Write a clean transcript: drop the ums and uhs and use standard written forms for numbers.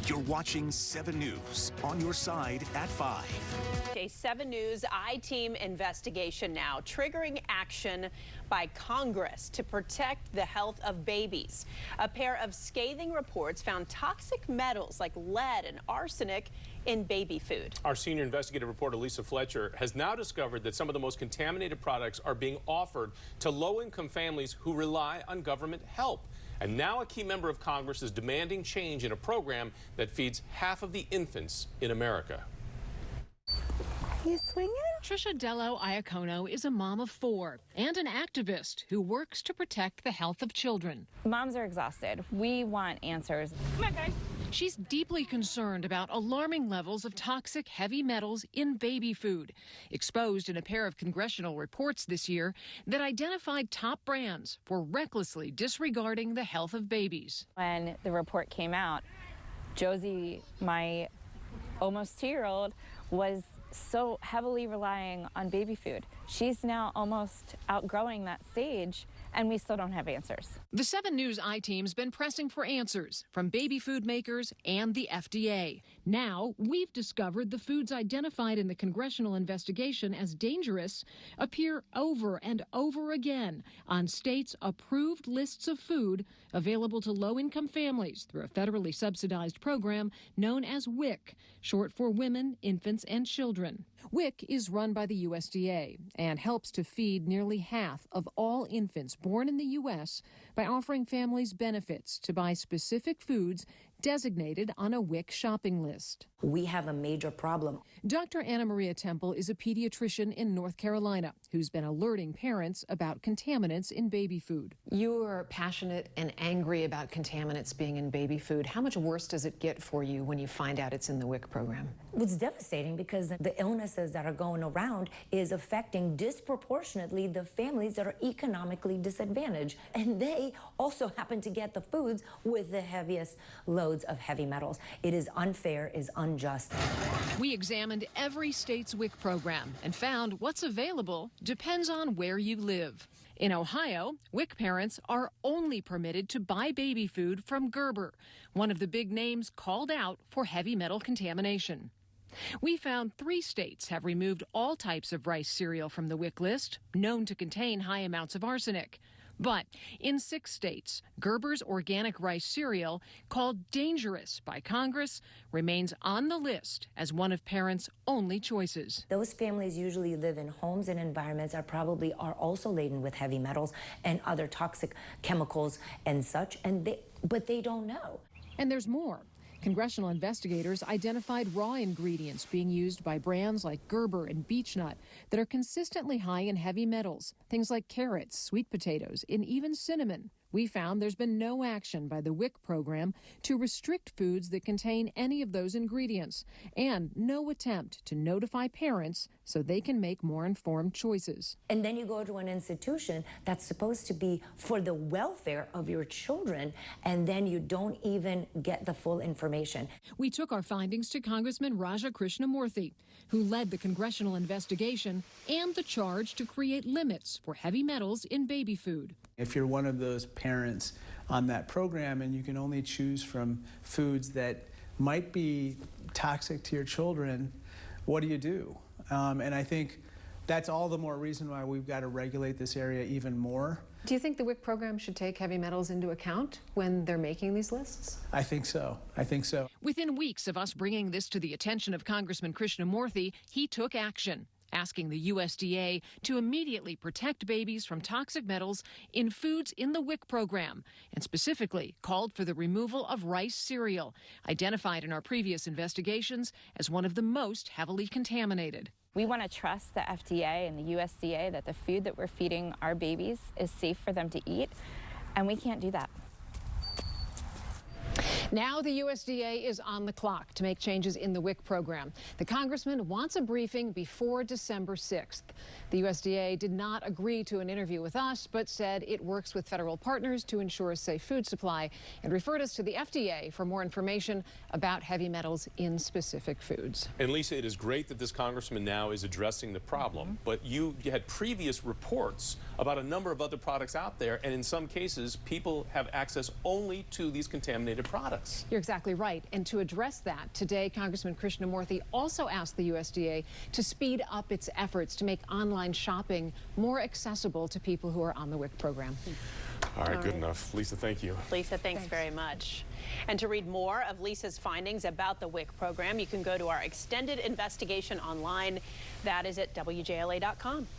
You're watching 7 News, on your side at 5. A 7 News I-Team investigation now triggering action by Congress to protect the health of babies. A pair of scathing reports found toxic metals like lead and arsenic in baby food. Our senior investigative reporter Lisa Fletcher has now discovered that some of the most contaminated products are being offered to low-income families who rely on government help. And now a key member of Congress is demanding change in a program that feeds half of the infants in America. You swinging? Trisha Dello Iacono is a mom of 4 and an activist who works to protect the health of children. Moms are exhausted. We want answers. Come on, guys. She's deeply concerned about alarming levels of toxic heavy metals in baby food, exposed in a pair of congressional reports this year that identified top brands for recklessly disregarding the health of babies. When the report came out, Josie, my almost 2-year-old, was so heavily relying on baby food. She's now almost outgrowing that stage, and we still don't have answers. The 7 News I-Team's been pressing for answers from baby food makers and the FDA. Now, we've discovered the foods identified in the congressional investigation as dangerous appear over and over again on states' approved lists of food available to low-income families through a federally subsidized program known as WIC, short for Women, Infants, and Children. WIC is run by the USDA and helps to feed nearly half of all infants born in the U.S. by offering families benefits to buy specific foods designated on a WIC shopping list. We have a major problem. Dr. Anna Maria Temple is a pediatrician in North Carolina who's been alerting parents about contaminants in baby food. You are passionate and angry about contaminants being in baby food. How much worse does it get for you when you find out it's in the WIC program? It's devastating because the illnesses that are going around is affecting disproportionately the families that are economically disadvantaged. And they also happen to get the foods with the heaviest loads of heavy metals. It is unfair, is unjust. We examined every state's WIC program and found what's available depends on where you live. In Ohio, WIC parents are only permitted to buy baby food from Gerber, one of the big names called out for heavy metal contamination. We found 3 states have removed all types of rice cereal from the WIC list, known to contain high amounts of arsenic. But in 6 states, Gerber's organic rice cereal, called dangerous by Congress, remains on the list as one of parents' only choices. Those families usually live in homes and environments that probably are also laden with heavy metals and other toxic chemicals and such, but they don't know. And there's more. Congressional investigators identified raw ingredients being used by brands like Gerber and Beechnut that are consistently high in heavy metals, things like carrots, sweet potatoes, and even cinnamon. We found there's been no action by the WIC program to restrict foods that contain any of those ingredients, and no attempt to notify parents so they can make more informed choices. And then you go to an institution that's supposed to be for the welfare of your children, and then you don't even get the full information. We took our findings to Congressman Raja Krishnamurthy, who led the congressional investigation and the charge to create limits for heavy metals in baby food. If you're one of those parents on that program and you can only choose from foods that might be toxic to your children, what do you do? And I think that's all the more reason why we've got to regulate this area even more. Do you think the WIC program should take heavy metals into account when they're making these lists? I think so. I think so. Within weeks of us bringing this to the attention of Congressman Krishnamurthy, he took action, asking the USDA to immediately protect babies from toxic metals in foods in the WIC program, and specifically called for the removal of rice cereal, identified in our previous investigations as one of the most heavily contaminated. We want to trust the FDA and the USDA that the food that we're feeding our babies is safe for them to eat, and we can't do that. Now the USDA is on the clock to make changes in the WIC program. The congressman wants a briefing before December 6th. The USDA did not agree to an interview with us, but said it works with federal partners to ensure a safe food supply and referred us to the FDA for more information about heavy metals in specific foods. And Lisa, it is great that this congressman now is addressing the problem, but you had previous reports about a number of other products out there, and in some cases, people have access only to these contaminated products. You're exactly right. And to address that, today, Congressman Krishnamurthy also asked the USDA to speed up its efforts to make online shopping more accessible to people who are on the WIC program. All right, good enough. Lisa, thank you. Lisa, thanks very much. And to read more of Lisa's findings about the WIC program, you can go to our extended investigation online. That is at WJLA.com.